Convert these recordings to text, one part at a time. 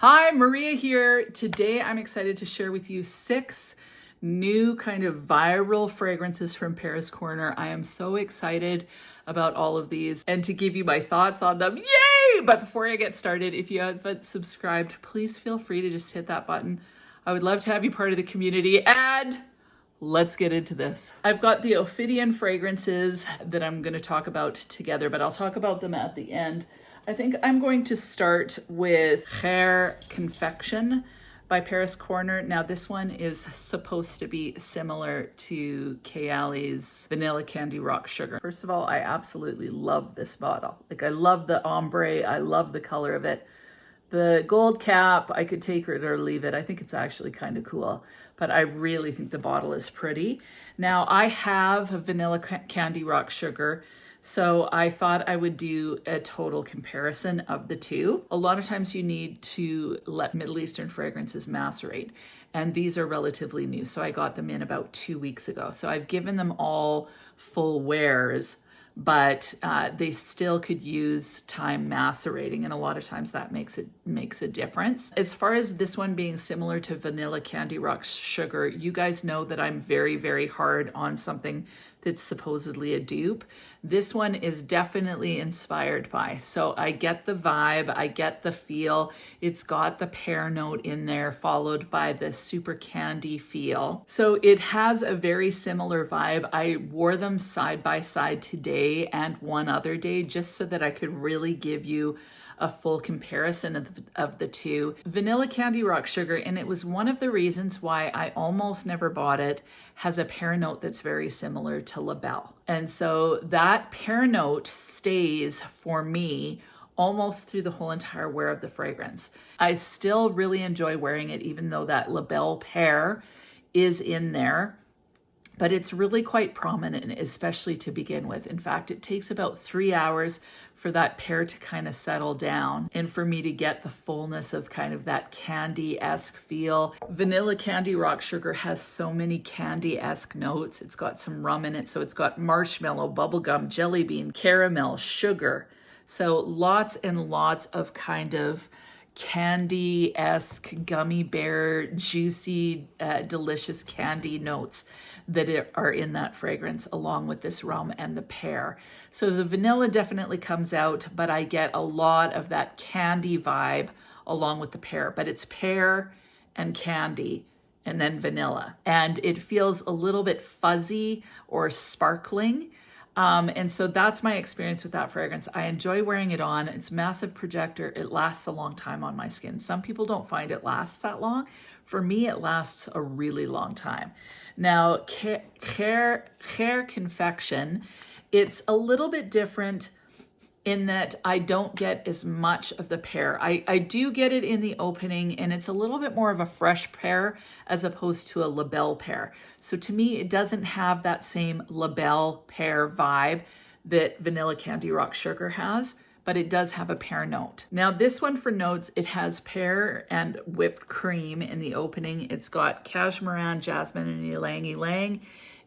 Hi, Maria here. Today I'm excited to share with you 6 new kind of viral fragrances from Paris Corner. I am so excited about all of these and to give you my thoughts on them. Yay! But before I get started, if you haven't subscribed, please feel free to just hit that button. I would love to have you part of the community, and let's get into this. I've got the Ophidian fragrances that I'm going to talk about together, but I'll talk about them at the end. I think I'm going to start with Khair Confection by Paris Corner. Now this one is supposed to be similar to Khayal's Vanilla Candy Rock Sugar. First of all, I absolutely love this bottle. Like, I love the ombre, I love the color of it. The gold cap, I could take it or leave it. I think it's actually kind of cool, but I really think the bottle is pretty. Now I have a Vanilla Candy Rock Sugar, so I thought I would do a total comparison of the two. A lot of times you need to let Middle Eastern fragrances macerate, and these are relatively new. So I got them in about 2 weeks ago. So I've given them all full wears, but they still could use time macerating, and a lot of times that makes a difference. As far as this one being similar to Vanilla Candy Rock Sugar, you guys know that I'm very, very hard on something that's supposedly a dupe. This one is definitely inspired by. So I get the vibe, I get the feel. It's got the pear note in there, followed by the super candy feel. So it has a very similar vibe. I wore them side by side today and one other day just so that I could really give you a full comparison of the two. Vanilla Candy Rock Sugar, and it was one of the reasons why I almost never bought it, has a pear note that's very similar to La Belle. And so that pear note stays for me almost through the whole entire wear of the fragrance. I still really enjoy wearing it, even though that La Belle pear is in there. But it's really quite prominent, especially to begin with. In fact, it takes about 3 hours for that pear to kind of settle down and for me to get the fullness of kind of that candy-esque feel. Vanilla Candy Rock Sugar has so many candy-esque notes. It's got some rum in it, so it's got marshmallow, bubblegum, jelly bean, caramel, sugar. So lots and lots of kind of candy-esque, gummy bear, juicy, delicious candy notes that are in that fragrance, along with this rum and the pear. So the vanilla definitely comes out, but I get a lot of that candy vibe along with the pear. But it's pear and candy and then vanilla. And it feels a little bit fuzzy or sparkling. And so that's my experience with that fragrance. I enjoy wearing it on. It's a massive projector. It lasts a long time on my skin. Some people don't find it lasts that long. For me, it lasts a really long time. Now, Khair Confection, it's a little bit different in that I don't get as much of the pear. I do get it in the opening, and it's a little bit more of a fresh pear as opposed to a La Belle pear. So to me, it doesn't have that same La Belle pear vibe that Vanilla Candy Rock Sugar has, but it does have a pear note. Now this one for notes, it has pear and whipped cream in the opening. It's got cashmeran, jasmine, and ylang ylang.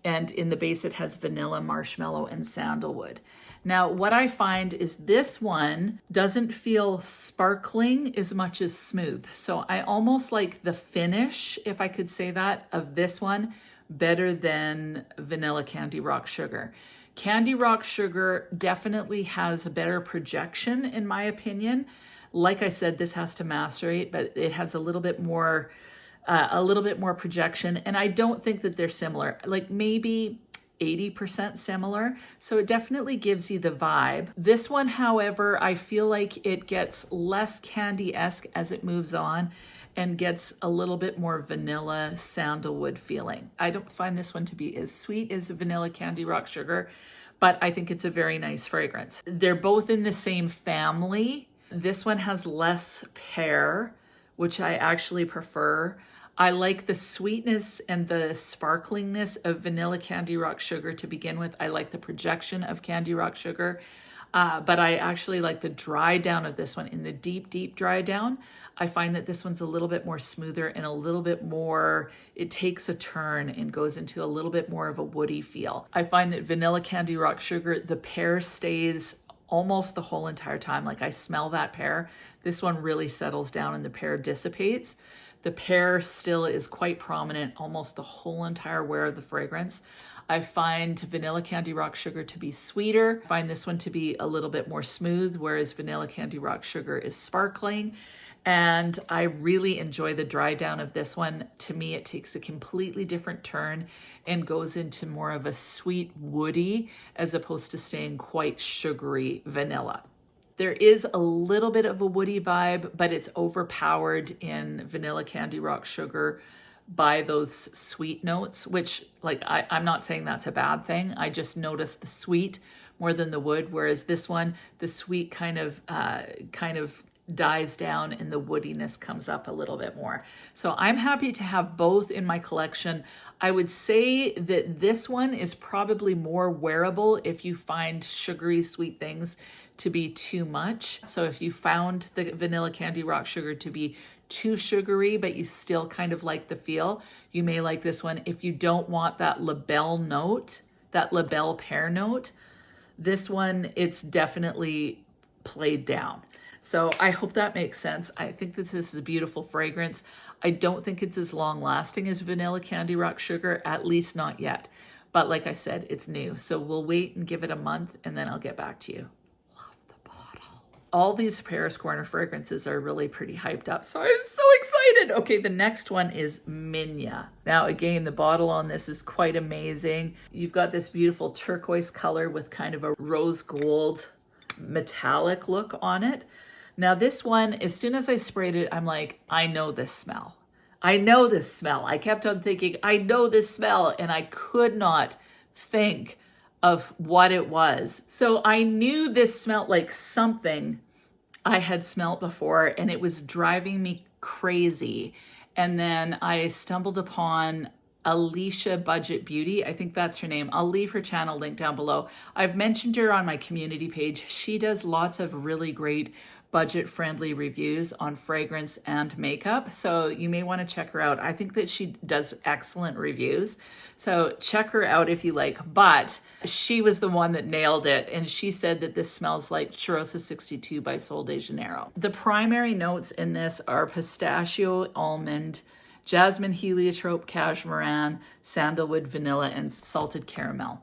And in the base, it has vanilla, marshmallow, and sandalwood. Now, what I find is this one doesn't feel sparkling as much as smooth. So I almost like the finish, if I could say that, of this one better than Vanilla Candy Rock Sugar. Candy Rock Sugar definitely has a better projection, in my opinion. Like I said, this has to macerate, but it has a little bit more projection, and I don't think that they're similar, like maybe 80% similar. So it definitely gives you the vibe. This one, however, I feel like it gets less candy-esque as it moves on and gets a little bit more vanilla sandalwood feeling. I don't find this one to be as sweet as Vanilla Candy Rock Sugar, but I think it's a very nice fragrance. They're both in the same family. This one has less pear, which I actually prefer. I like the sweetness and the sparklingness of Vanilla Candy Rock Sugar to begin with. I like the projection of Candy Rock Sugar, but I actually like the dry down of this one. In the deep, deep dry down, I find that this one's a little bit more smoother and a little bit more, it takes a turn and goes into a little bit more of a woody feel. I find that Vanilla Candy Rock Sugar, the pear stays almost the whole entire time. Like I smell that pear. This one really settles down and the pear dissipates. The pear still is quite prominent almost the whole entire wear of the fragrance. I find Vanilla Candy Rock Sugar to be sweeter. I find this one to be a little bit more smooth, whereas Vanilla Candy Rock Sugar is sparkling. And I really enjoy the dry down of this one. To me, it takes a completely different turn and goes into more of a sweet woody as opposed to staying quite sugary vanilla. There is a little bit of a woody vibe, but it's overpowered in Vanilla Candy Rock Sugar by those sweet notes, which like I'm not saying that's a bad thing. I just noticed the sweet more than the wood, whereas this one, the sweet kind of dies down and the woodiness comes up a little bit more. So I'm happy to have both in my collection. I would say that this one is probably more wearable if you find sugary sweet things to be too much. So if you found the Vanilla Candy Rock Sugar to be too sugary, but you still kind of like the feel, you may like this one. If you don't want that label note, that label pear note, this one, it's definitely played down. So I hope that makes sense. I think this is a beautiful fragrance. I don't think it's as long lasting as Vanilla Candy Rock Sugar, at least not yet. But like I said, it's new. So we'll wait and give it a month and then I'll get back to you. Love the bottle. All these Paris Corner fragrances are really pretty hyped up. So I'm so excited. Okay, the next one is Minya. Now again, the bottle on this is quite amazing. You've got this beautiful turquoise color with kind of a rose gold metallic look on it. Now this one, as soon as I sprayed it, I'm like, I know this smell. I know this smell. I kept on thinking, I know this smell, and I could not think of what it was. So I knew this smelled like something I had smelled before, and it was driving me crazy. And then I stumbled upon Alicia Budget Beauty. I think that's her name. I'll leave her channel link down below. I've mentioned her on my community page. She does lots of really great budget-friendly reviews on fragrance and makeup. So you may want to check her out. I think that she does excellent reviews. So check her out if you like. But she was the one that nailed it. And she said that this smells like Cheirosa 62 by Sol de Janeiro. The primary notes in this are pistachio, almond, jasmine, heliotrope, cashmeran, sandalwood, vanilla, and salted caramel.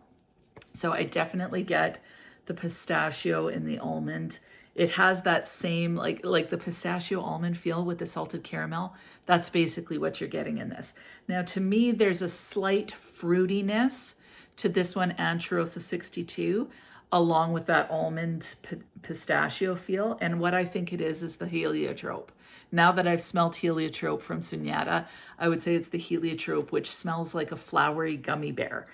So I definitely get the pistachio and the almond. It has that same, like the pistachio almond feel with the salted caramel. That's basically what you're getting in this. Now, to me, there's a slight fruitiness to this one and Cheirosa 62, along with that almond pistachio feel. And what I think it is the heliotrope. Now that I've smelled heliotrope from Sunyata, I would say it's the heliotrope, which smells like a flowery gummy bear.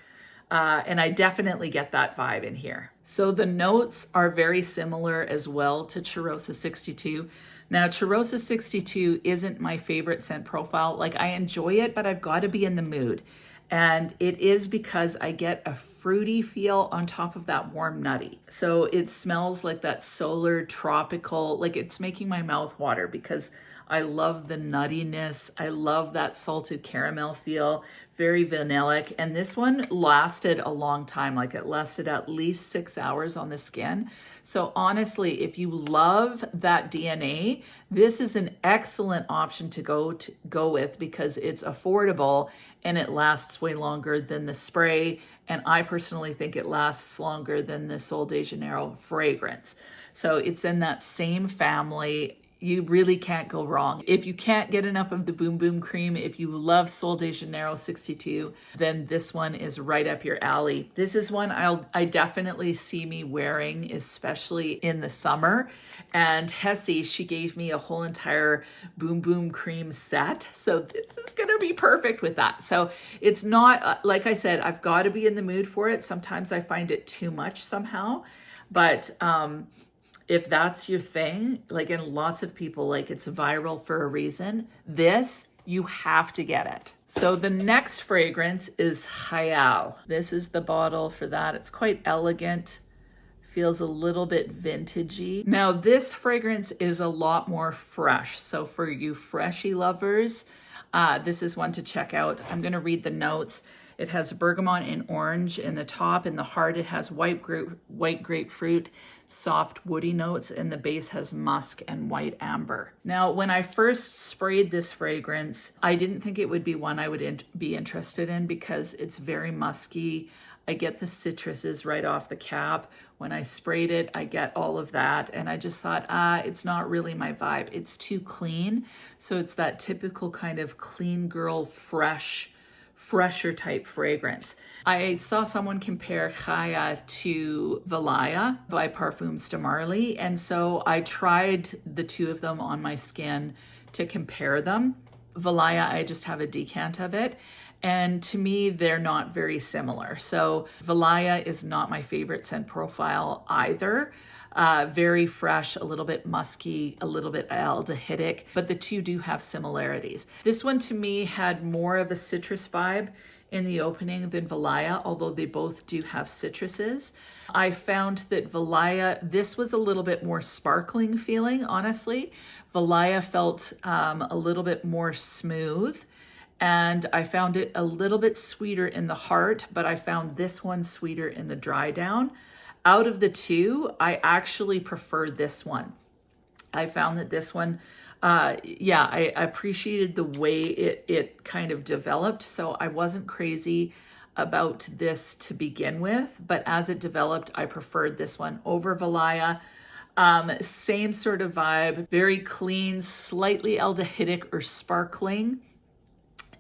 And I definitely get that vibe in here. So the notes are very similar as well to Cheirosa 62. Now, Cheirosa 62 isn't my favorite scent profile. Like, I enjoy it, but I've got to be in the mood. And it is because I get a fruity feel on top of that warm nutty. So it smells like that solar tropical, like it's making my mouth water because I love the nuttiness. I love that salted caramel feel, very vanillic. And this one lasted a long time. Like it lasted at least 6 hours on the skin. So honestly, if you love that DNA, this is an excellent option to go with because it's affordable and it lasts way longer than the spray. And I personally think it lasts longer than the Sol de Janeiro fragrance. So it's in that same family. You really can't go wrong. If you can't get enough of the Boom Boom Cream, if you love Sol de Janeiro 62, then this one is right up your alley. This is one I definitely see me wearing, especially in the summer. And Hessie, she gave me a whole entire Boom Boom Cream set. So this is gonna be perfect with that. So it's not, like I said, I've got to be in the mood for it. Sometimes I find it too much somehow, but if that's your thing, like, and lots of people, like, it's viral for a reason, this, you have to get it. So the next fragrance is Khayal. This is the bottle for that. It's quite elegant, feels a little bit vintagey. Now this fragrance is a lot more fresh. So for you freshy lovers, this is one to check out. I'm gonna read the notes. It has bergamot and orange in the top. In the heart, it has white grapefruit, soft woody notes, and the base has musk and white amber. Now, when I first sprayed this fragrance, I didn't think it would be one I would be interested in because it's very musky. I get the citruses right off the cap. When I sprayed it, I get all of that. And I just thought, it's not really my vibe. It's too clean. So it's that typical kind of clean girl, fresher type fragrance. I saw someone compare Khayal to Jeulia by Perfumes de Marly. And so I tried the two of them on my skin to compare them. Jeulia, I just have a decant of it. And to me, they're not very similar. So Jeulia is not my favorite scent profile either. Very fresh, a little bit musky, a little bit aldehydic, but the two do have similarities. This one to me had more of a citrus vibe in the opening than Jeulia, although they both do have citruses. I found that Jeulia, this was a little bit more sparkling feeling, honestly. Jeulia felt a little bit more smooth. And I found it a little bit sweeter in the heart, but I found this one sweeter in the dry down. Out of the two, I actually preferred this one. I found that this one, I appreciated the way it kind of developed. So I wasn't crazy about this to begin with, but as it developed, I preferred this one over Jeulia. Same sort of vibe, very clean, slightly aldehydic or sparkling,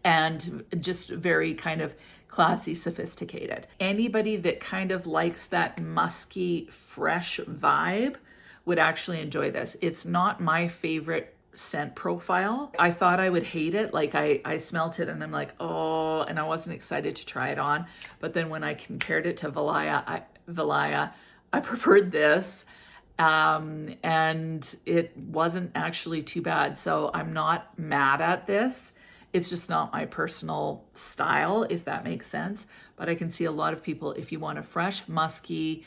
and just very kind of classy, sophisticated. Anybody that kind of likes that musky, fresh vibe would actually enjoy this. It's not my favorite scent profile. I thought I would hate it. Like I smelt it and I'm like, oh, and I wasn't excited to try it on. But then when I compared it to Jeulia, I preferred this. And it wasn't actually too bad. So I'm not mad at this. It's just not my personal style, if that makes sense. But I can see a lot of people, if you want a fresh, musky,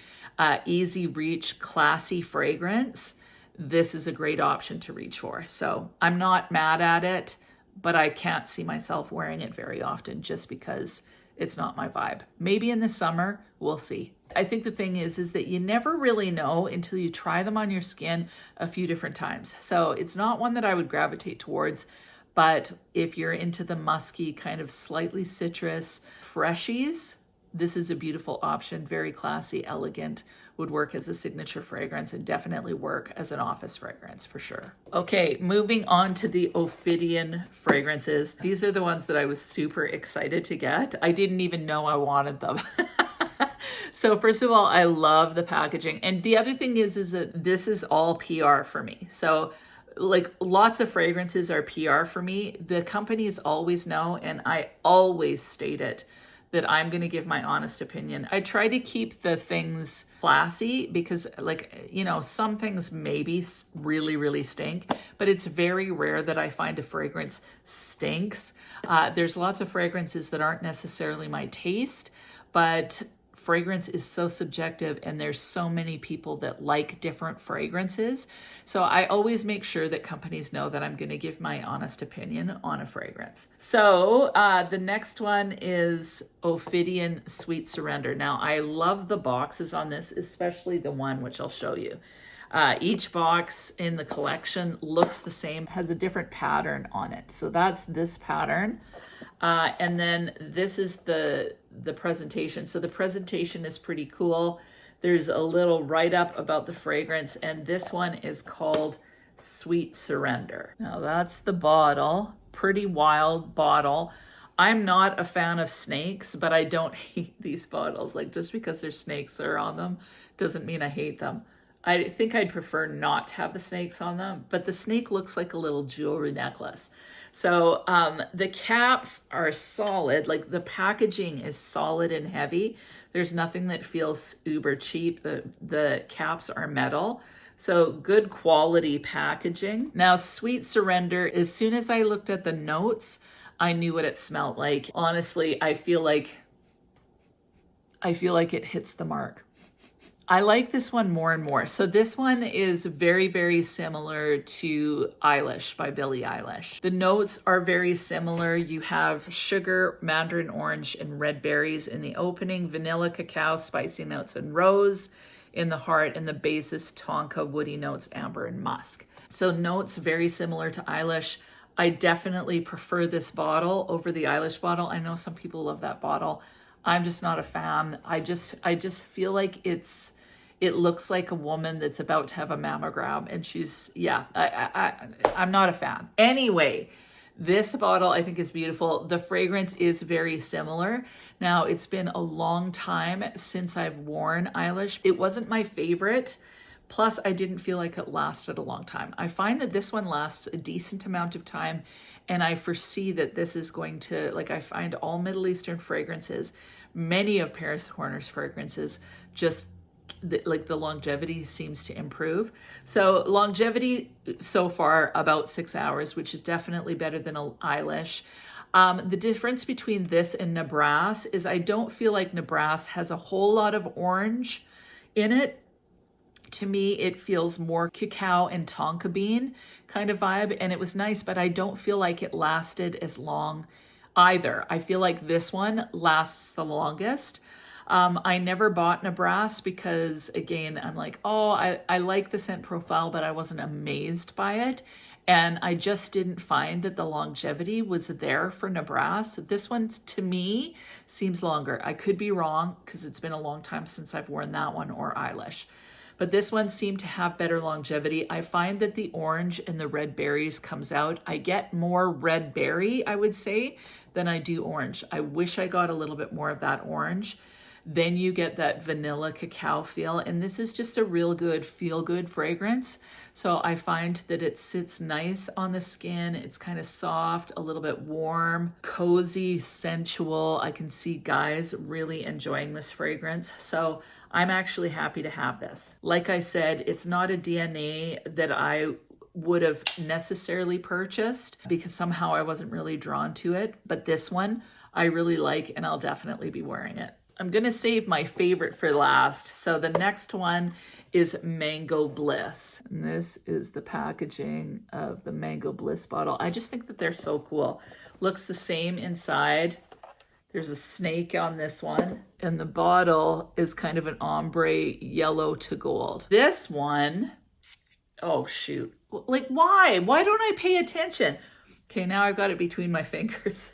easy reach, classy fragrance, this is a great option to reach for. So I'm not mad at it, but I can't see myself wearing it very often just because it's not my vibe. Maybe in the summer, we'll see. I think the thing is that you never really know until you try them on your skin a few different times. So it's not one that I would gravitate towards. But if you're into the musky, kind of slightly citrus freshies, this is a beautiful option. Very classy, elegant, would work as a signature fragrance and definitely work as an office fragrance for sure. Okay, moving on to the Ophidian fragrances. These are the ones that I was super excited to get. I didn't even know I wanted them. So first of all, I love the packaging. And the other thing is that this is all PR for me. So like lots of fragrances are PR for me. The companies always know, and I always state it, that I'm going to give my honest opinion. I try to keep the things classy because some things maybe really, really stink, but it's very rare that I find a fragrance stinks. There's lots of fragrances that aren't necessarily my taste, but fragrance is so subjective and there's so many people that like different fragrances. So I always make sure that companies know that I'm going to give my honest opinion on a fragrance. So the next one is Ophidian Sweet Surrender. Now I love the boxes on this, especially the one which I'll show you. Each box in the collection looks the same, has a different pattern on it. So that's this pattern. And then this is the presentation. So the presentation is pretty cool. There's a little write-up about the fragrance, and this one is called Sweet Surrender. Now that's the bottle, pretty wild bottle. I'm not a fan of snakes, but I don't hate these bottles. Like just because there's snakes are on them doesn't mean I hate them. I think I'd prefer not to have the snakes on them, but the snake looks like a little jewelry necklace. So the caps are solid, like the packaging is solid and heavy. There's nothing that feels uber cheap. The caps are metal. So good quality packaging. Now, Sweet Surrender, as soon as I looked at the notes, I knew what it smelled like. Honestly, I feel like it hits the mark. I like this one more and more. So this one is very, very similar to Eilish by Billie Eilish. The notes are very similar. You have sugar, mandarin orange, and red berries in the opening, vanilla, cacao, spicy notes, and rose in the heart, and the base is tonka, woody notes, amber, and musk. So notes very similar to Eilish. I definitely prefer this bottle over the Eilish bottle. I know some people love that bottle. I'm just not a fan. I just feel like it looks like a woman that's about to have a mammogram, and she's, yeah, I'm not a fan. Anyway, this bottle I think is beautiful. The fragrance is very similar. Now, it's been a long time since I've worn Eilish. It wasn't my favorite. Plus, I didn't feel like it lasted a long time. I find that this one lasts a decent amount of time, and I foresee that this is going to, like, I find all Middle Eastern fragrances, many of Paris Corner's fragrances, just like the longevity seems to improve. So longevity so far about 6 hours, which is definitely better than Eilish. The difference between this and Nabras is I don't feel like Nabras has a whole lot of orange in it. To me, it feels more cacao and tonka bean kind of vibe, and it was nice, but I don't feel like it lasted as long either. I feel like this one lasts the longest. I never bought Nabras because, again, I'm like, oh, I like the scent profile, but I wasn't amazed by it. And I just didn't find that the longevity was there for Nabras. This one, to me, seems longer. I could be wrong because it's been a long time since I've worn that one or Eilish. But this one seemed to have better longevity. I find that the orange and the red berries comes out. I get more red berry, I would say, than I do orange. I wish I got a little bit more of that orange. Then you get that vanilla cacao feel. And this is just a real good, feel-good fragrance. So I find that it sits nice on the skin. It's kind of soft, a little bit warm, cozy, sensual. I can see guys really enjoying this fragrance. So I'm actually happy to have this. Like I said, it's not a DNA that I would have necessarily purchased because somehow I wasn't really drawn to it. But this one I really like, and I'll definitely be wearing it. I'm gonna save my favorite for last. So the next one is Mango Bliss. And this is the packaging of the Mango Bliss bottle. I just think that they're so cool. Looks the same inside. There's a snake on this one. And the bottle is kind of an ombre yellow to gold. This one, oh shoot. Like, why? Why don't I pay attention? Okay, now I've got it between my fingers.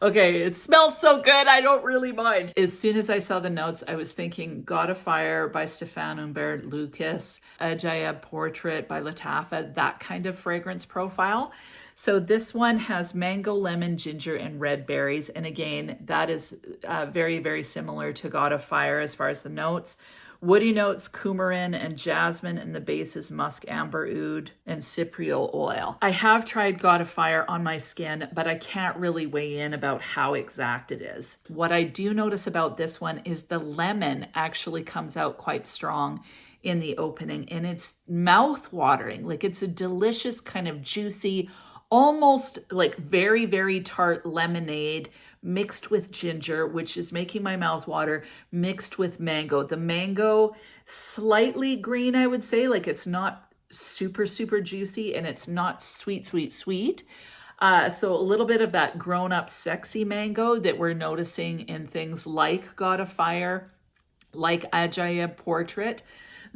Okay, it smells so good, I don't really mind. As soon as I saw the notes, I was thinking God of Fire by Stéphane Humbert Lucas, Ajayeb Portrait by Lattafa, that kind of fragrance profile. So this one has mango, lemon, ginger, and red berries. And again, that is very, very similar to God of Fire as far as the notes. Woody notes, coumarin and jasmine, and the base is musk, amber, oud, and cypriol oil. I have tried God of Fire on my skin, but I can't really weigh in about how exact it is. What I do notice about this one is the lemon actually comes out quite strong in the opening, and it's mouth-watering. Like, it's a delicious kind of juicy, almost like very, very tart lemonade mixed with ginger, which is making my mouth water, mixed with mango. The mango, slightly green, I would say. Like, it's not super, super juicy, and it's not sweet, sweet, sweet. So a little bit of that grown-up sexy mango that we're noticing in things like God of Fire, like Ajayeb Portrait.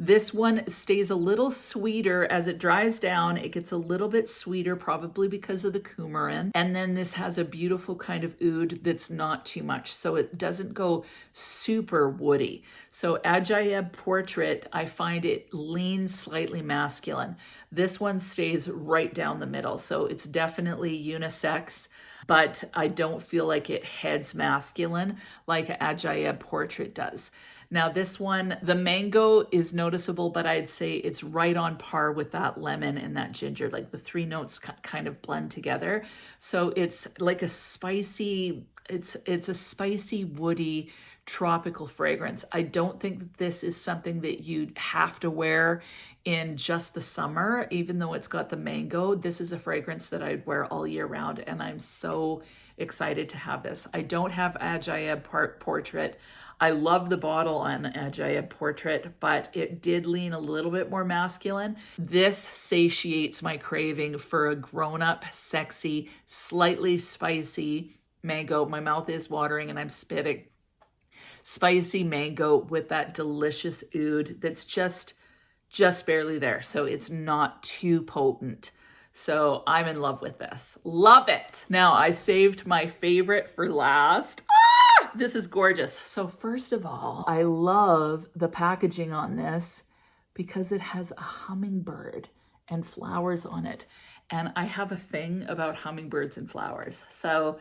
This one stays a little sweeter as it dries down. It gets a little bit sweeter, probably because of the coumarin. And then this has a beautiful kind of oud that's not too much. So it doesn't go super woody. So Ajayeb Portrait, I find it leans slightly masculine. This one stays right down the middle. So it's definitely unisex, but I don't feel like it heads masculine like Ajayeb Portrait does. Now this one, the mango is noticeable, but I'd say it's right on par with that lemon and that ginger. Like, the three notes kind of blend together. So it's like a spicy, it's a spicy, woody, tropical fragrance. I don't think that this is something that you'd have to wear in just the summer, even though it's got the mango. This is a fragrance that I'd wear all year round, and I'm so excited to have this. I don't have Ajaib Portrait. I love the bottle on Ajaib Portrait, but it did lean a little bit more masculine. This satiates my craving for a grown-up, sexy, slightly spicy mango. My mouth is watering and I'm spitting. Spicy mango with that delicious oud that's just barely there. So it's not too potent. So I'm in love with this. Love it. Now I saved my favorite for last. This is gorgeous. So first of all, I love the packaging on this because it has a hummingbird and flowers on it. And I have a thing about hummingbirds and flowers. So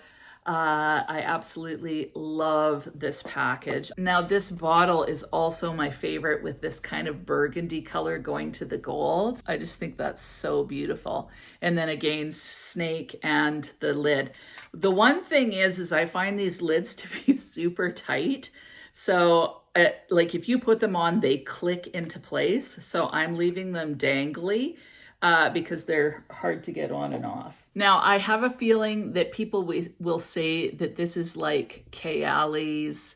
I absolutely love this package. Now this bottle is also my favorite with this kind of burgundy color going to the gold. I just think that's so beautiful. And then again, snake and the lid. The one thing is I find these lids to be super tight. So like if you put them on, they click into place. So I'm leaving them dangly because they're hard to get on and off. Now, I have a feeling that people will say that this is like Khayal's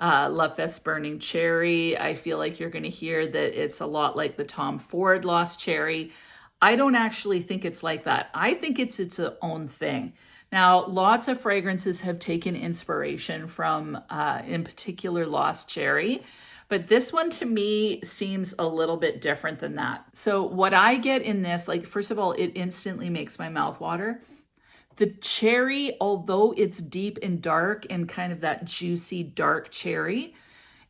La Feste Burning Cherry. I feel like you're going to hear that it's a lot like the Tom Ford Lost Cherry. I don't actually think it's like that. I think it's its own thing. Now, lots of fragrances have taken inspiration from, in particular, Lost Cherry. But this one to me seems a little bit different than that. So what I get in this, like, first of all, it instantly makes my mouth water. The cherry, although it's deep and dark and kind of that juicy dark cherry,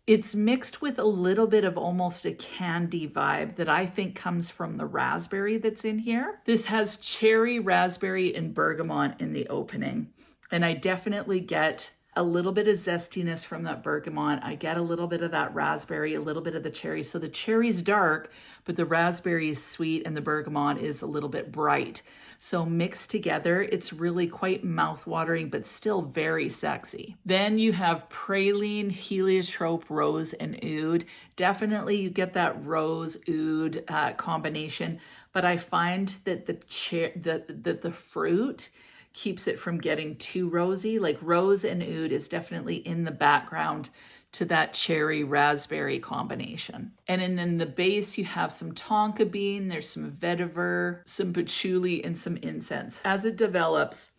it's mixed with a little bit of almost a candy vibe that I think comes from the raspberry that's in here. This has cherry, raspberry, and bergamot in the opening. And I definitely get a little bit of zestiness from that bergamot. I get a little bit of that raspberry, a little bit of the cherry. So the cherry's dark, but the raspberry is sweet and the bergamot is a little bit bright. So mixed together, it's really quite mouth-watering, but still very sexy. Then you have praline, heliotrope, rose, and oud. Definitely you get that rose oud combination, but I find that the fruit keeps it from getting too rosy. Like rose and oud is definitely in the background to that cherry raspberry combination. And then in the base, you have some tonka bean, there's some vetiver, some patchouli, and some incense. As it develops,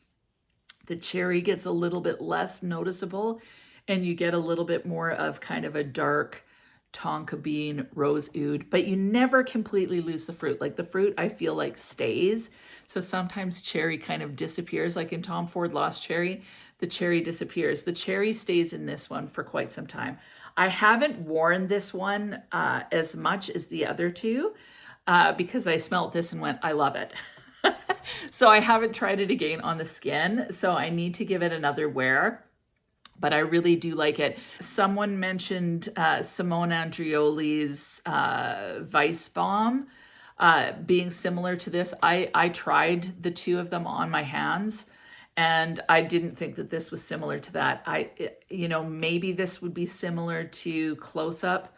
the cherry gets a little bit less noticeable and you get a little bit more of kind of a dark tonka bean, rose oud, but you never completely lose the fruit. Like the fruit, I feel like stays. So sometimes cherry kind of disappears, like in Tom Ford Lost Cherry, the cherry disappears. The cherry stays in this one for quite some time. I haven't worn this one as much as the other two because I smelled this and went, I love it. So I haven't tried it again on the skin. So I need to give it another wear. But I really do like it. Someone mentioned Simone Andreoli's Vice Bomb being similar to this. I tried the two of them on my hands and I didn't think that this was similar to that. Maybe this would be similar to Close Up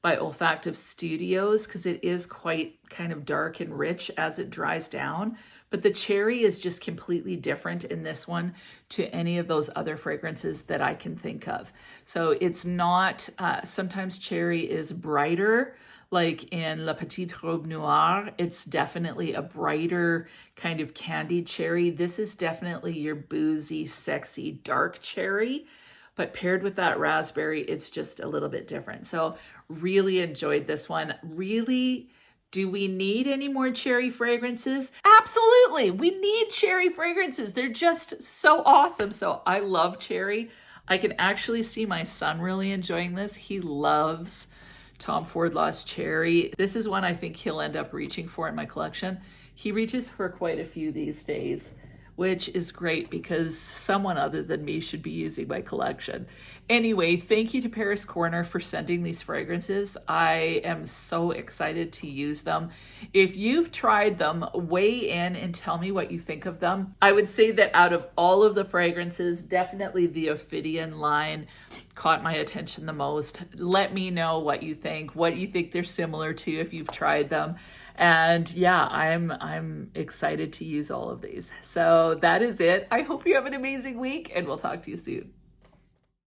by Olfactive Studios because it is quite kind of dark and rich as it dries down. But the cherry is just completely different in this one to any of those other fragrances that I can think of. So it's not, sometimes cherry is brighter, like in La Petite Robe Noire, it's definitely a brighter kind of candied cherry. This is definitely your boozy, sexy, dark cherry. But paired with that raspberry, it's just a little bit different. So really enjoyed this one. Really, do we need any more cherry fragrances? Absolutely. We need cherry fragrances. They're just so awesome. So I love cherry. I can actually see my son really enjoying this. He loves Tom Ford Lost Cherry. This is one I think he'll end up reaching for in my collection. He reaches for quite a few these days, which is great because someone other than me should be using my collection. Anyway, thank you to Paris Corner for sending these fragrances. I am so excited to use them. If you've tried them, weigh in and tell me what you think of them. I would say that out of all of the fragrances, definitely the Ophidian line caught my attention the most. Let me know what you think they're similar to if you've tried them. And yeah, I'm excited to use all of these. So that is it. I hope you have an amazing week, and we'll talk to you soon.